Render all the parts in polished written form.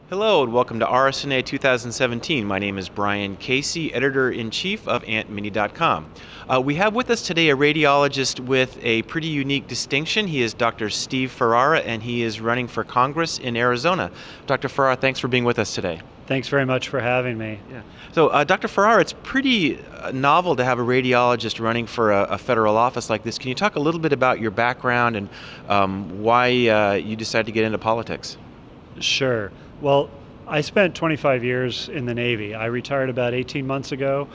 Hello and welcome to RSNA 2017. My name is Brian Casey, Editor-in-Chief of AntMini.com. We have with us today a radiologist with a pretty unique distinction. He is Dr. Steve Ferrara, and he is running for Congress in Arizona. Dr. Ferrara, thanks for being with us today. Thanks very much for having me. Yeah. So, Dr. Ferrara, it's pretty novel to have a radiologist running for a federal office like this. Can you talk a little bit about your background and why you decided to get into politics? Sure. Well, I spent 25 years in the Navy. I retired about 18 months ago.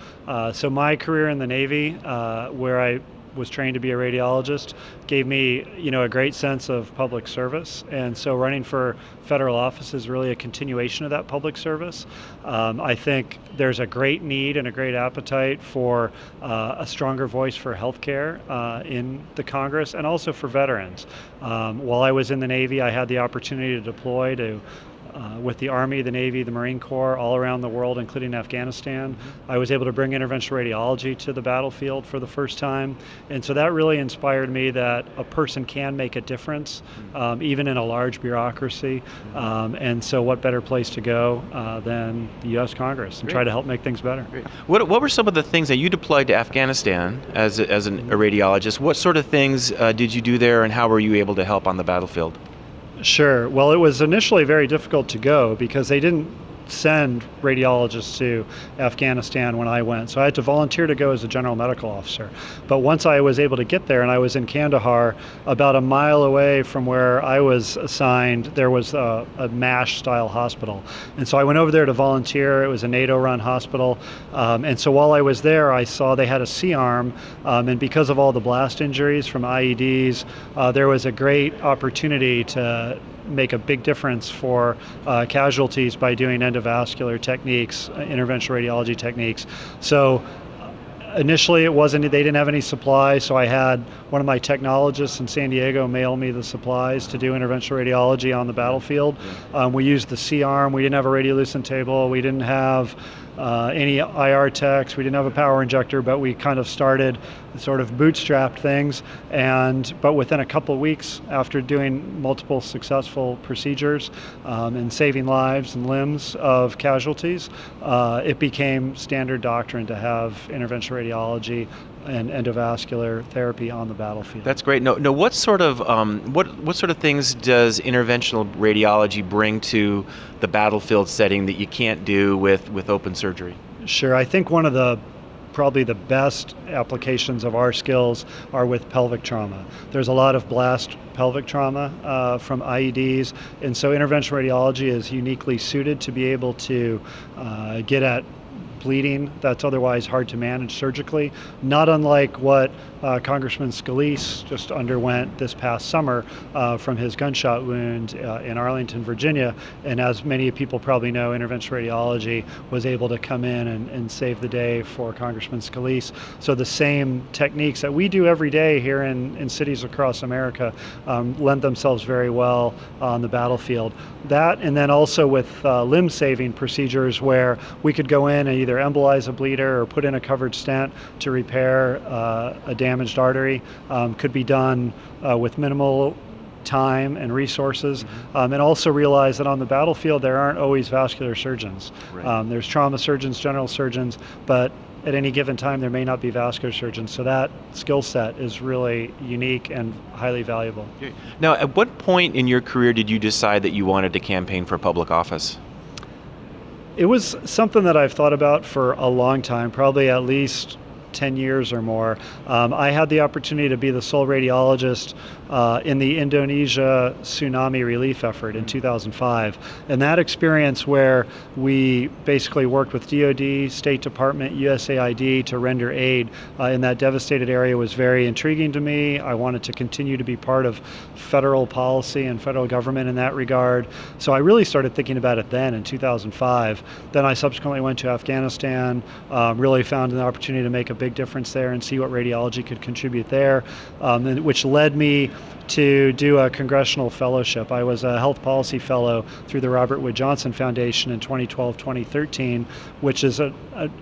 So my career in the Navy, where I was trained to be a radiologist, gave me, a great sense of public service. And so running for federal office is really a continuation of that public service. I think there's a great need and a great appetite for a stronger voice for healthcare in the Congress and also for veterans. While I was in the Navy, I had the opportunity to deploy with the Army, the Navy, the Marine Corps, all around the world, including Afghanistan. I was able to bring interventional radiology to the battlefield for the first time. And so that really inspired me that a person can make a difference, even in a large bureaucracy. And so what better place to go than the U.S. Congress and try to help make things better. Great. What were some of the things that you deployed to Afghanistan as a radiologist? What sort of things did you do there, and how were you able to help on the battlefield? Sure. Well, it was initially very difficult to go because they didn't send radiologists to Afghanistan when I went. So I had to volunteer to go as a general medical officer. But once I was able to get there, and I was in Kandahar, about a mile away from where I was assigned, there was a MASH-style hospital. And so I went over there to volunteer. It was a NATO-run hospital. And so while I was there, I saw they had a C-arm. And because of all the blast injuries from IEDs, there was a great opportunity to make a big difference for casualties by doing endovascular techniques, interventional radiology techniques. So initially they didn't have any supplies, so I had one of my technologists in San Diego mail me the supplies to do interventional radiology on the battlefield. We used the C-arm, we didn't have a radiolucent table, we didn't have any IR techs, we didn't have a power injector, but we kind of started sort of bootstrapped things. But within a couple of weeks, after doing multiple successful procedures and saving lives and limbs of casualties, it became standard doctrine to have interventional radiology and endovascular therapy on the battlefield. That's great. No, what sort of things does interventional radiology bring to the battlefield setting that you can't do with open surgery? Sure. I think one of probably the best applications of our skills are with pelvic trauma. There's a lot of blast pelvic trauma from IEDs, and so interventional radiology is uniquely suited to be able to get at bleeding that's otherwise hard to manage surgically, not unlike what Congressman Scalise just underwent this past summer from his gunshot wound in Arlington, Virginia. And as many people probably know, interventional radiology was able to come in and save the day for Congressman Scalise. So the same techniques that we do every day here in cities across America lend themselves very well on the battlefield. That, and then also with limb-saving procedures where we could go in and either embolize a bleeder or put in a covered stent to repair a damaged artery, could be done with minimal time and resources, and also realize that on the battlefield there aren't always vascular surgeons. Right. There's trauma surgeons, general surgeons, but at any given time there may not be vascular surgeons, so that skill set is really unique and highly valuable. Now, at what point in your career did you decide that you wanted to campaign for public office? It was something that I've thought about for a long time, probably at least 10 years or more. I had the opportunity to be the sole radiologist in the Indonesia tsunami relief effort in 2005. And that experience where we basically worked with DoD, State Department, USAID to render aid in that devastated area was very intriguing to me. I wanted to continue to be part of federal policy and federal government in that regard. So I really started thinking about it then in 2005. Then I subsequently went to Afghanistan, really found an opportunity to make a big difference there and see what radiology could contribute there, which led me to do a congressional fellowship. I was a health policy fellow through the Robert Wood Johnson Foundation in 2012-2013, which is an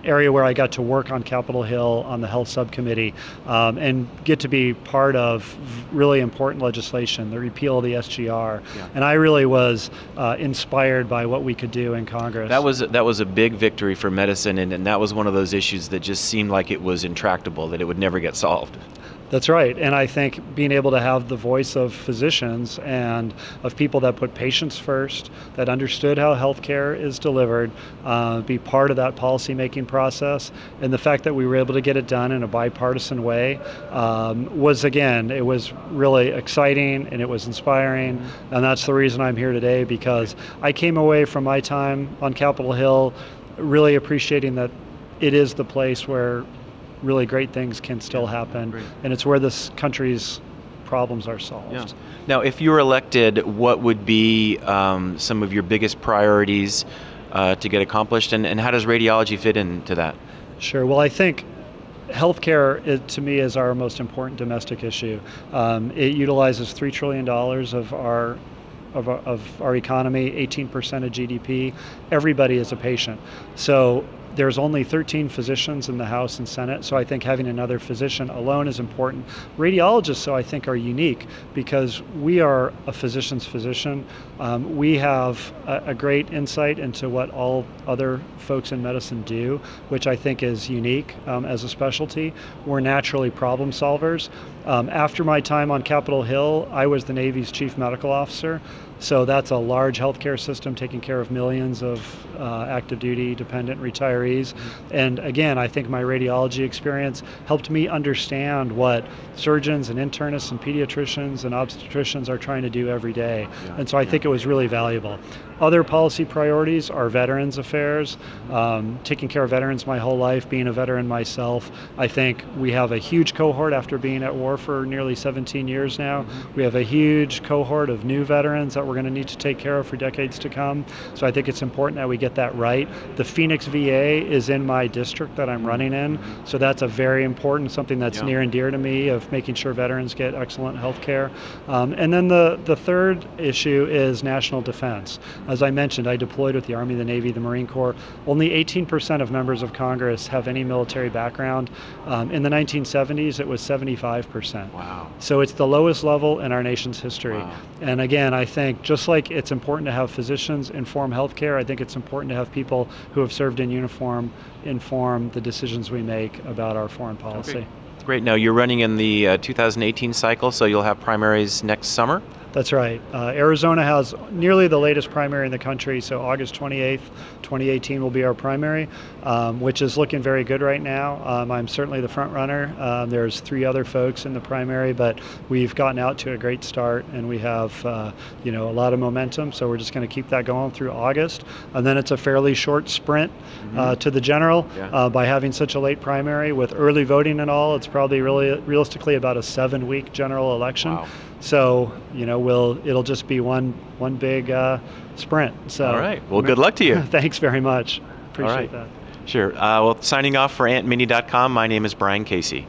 area where I got to work on Capitol Hill on the health subcommittee and get to be part of really important legislation, the repeal of the SGR. Yeah. And I really was inspired by what we could do in Congress. That was a big victory for medicine, and that was one of those issues that just seemed like it was intractable, that it would never get solved. That's right, and I think being able to have the voice of physicians and of people that put patients first, that understood how healthcare is delivered, be part of that policy-making process, and the fact that we were able to get it done in a bipartisan way was, again, it was really exciting and it was inspiring, and that's the reason I'm here today, because I came away from my time on Capitol Hill really appreciating that it is the place where really great things can still happen, and it's where this country's problems are solved. Yeah. Now, if you were elected, what would be some of your biggest priorities to get accomplished, and how does radiology fit into that? Sure. Well, I think healthcare, to me, is our most important domestic issue. It utilizes $3 trillion of our economy, 18% of GDP. Everybody is a patient. So there's only 13 physicians in the House and Senate, so I think having another physician alone is important. Radiologists, though, I think are unique because we are a physician's physician. We have a great insight into what all other folks in medicine do, which I think is unique as a specialty. We're naturally problem solvers. After my time on Capitol Hill, I was the Navy's chief medical officer. So that's a large healthcare system taking care of millions of active duty dependent retirees. And again, I think my radiology experience helped me understand what surgeons and internists and pediatricians and obstetricians are trying to do every day. And so I think it was really valuable. Other policy priorities are veterans affairs. Taking care of veterans my whole life, being a veteran myself, I think we have a huge cohort after being at war for nearly 17 years now. We have a huge cohort of new veterans that we're going to need to take care of for decades to come. So I think it's important that we get that right. The Phoenix VA is in my district that I'm running in, so that's a very important, something that's near and dear to me, of making sure veterans get excellent health care. And then the third issue is national defense. As I mentioned, I deployed with the Army, the Navy, the Marine Corps. Only 18% of members of Congress have any military background. In the 1970s, it was 75%. Wow. So it's the lowest level in our nation's history. Wow. And again, I think just like it's important to have physicians inform healthcare, I think it's important to have people who have served in uniform inform the decisions we make about our foreign policy. Okay. Great. Now you're running in the 2018 cycle, so you'll have primaries next summer? That's right. Arizona has nearly the latest primary in the country, so August 28th, 2018 will be our primary, which is looking very good right now. I'm certainly the front runner. There's 3 other folks in the primary, but we've gotten out to a great start, and we have a lot of momentum, so we're just going to keep that going through August. And then it's a fairly short sprint to the general. By having such a late primary with early voting and all, it's probably realistically about a 7-week general election. Wow. So, it'll just be one big sprint. So, all right. Well, good luck to you. Thanks very much. Appreciate that. Sure. Well, signing off for AntMini.com, my name is Brian Casey.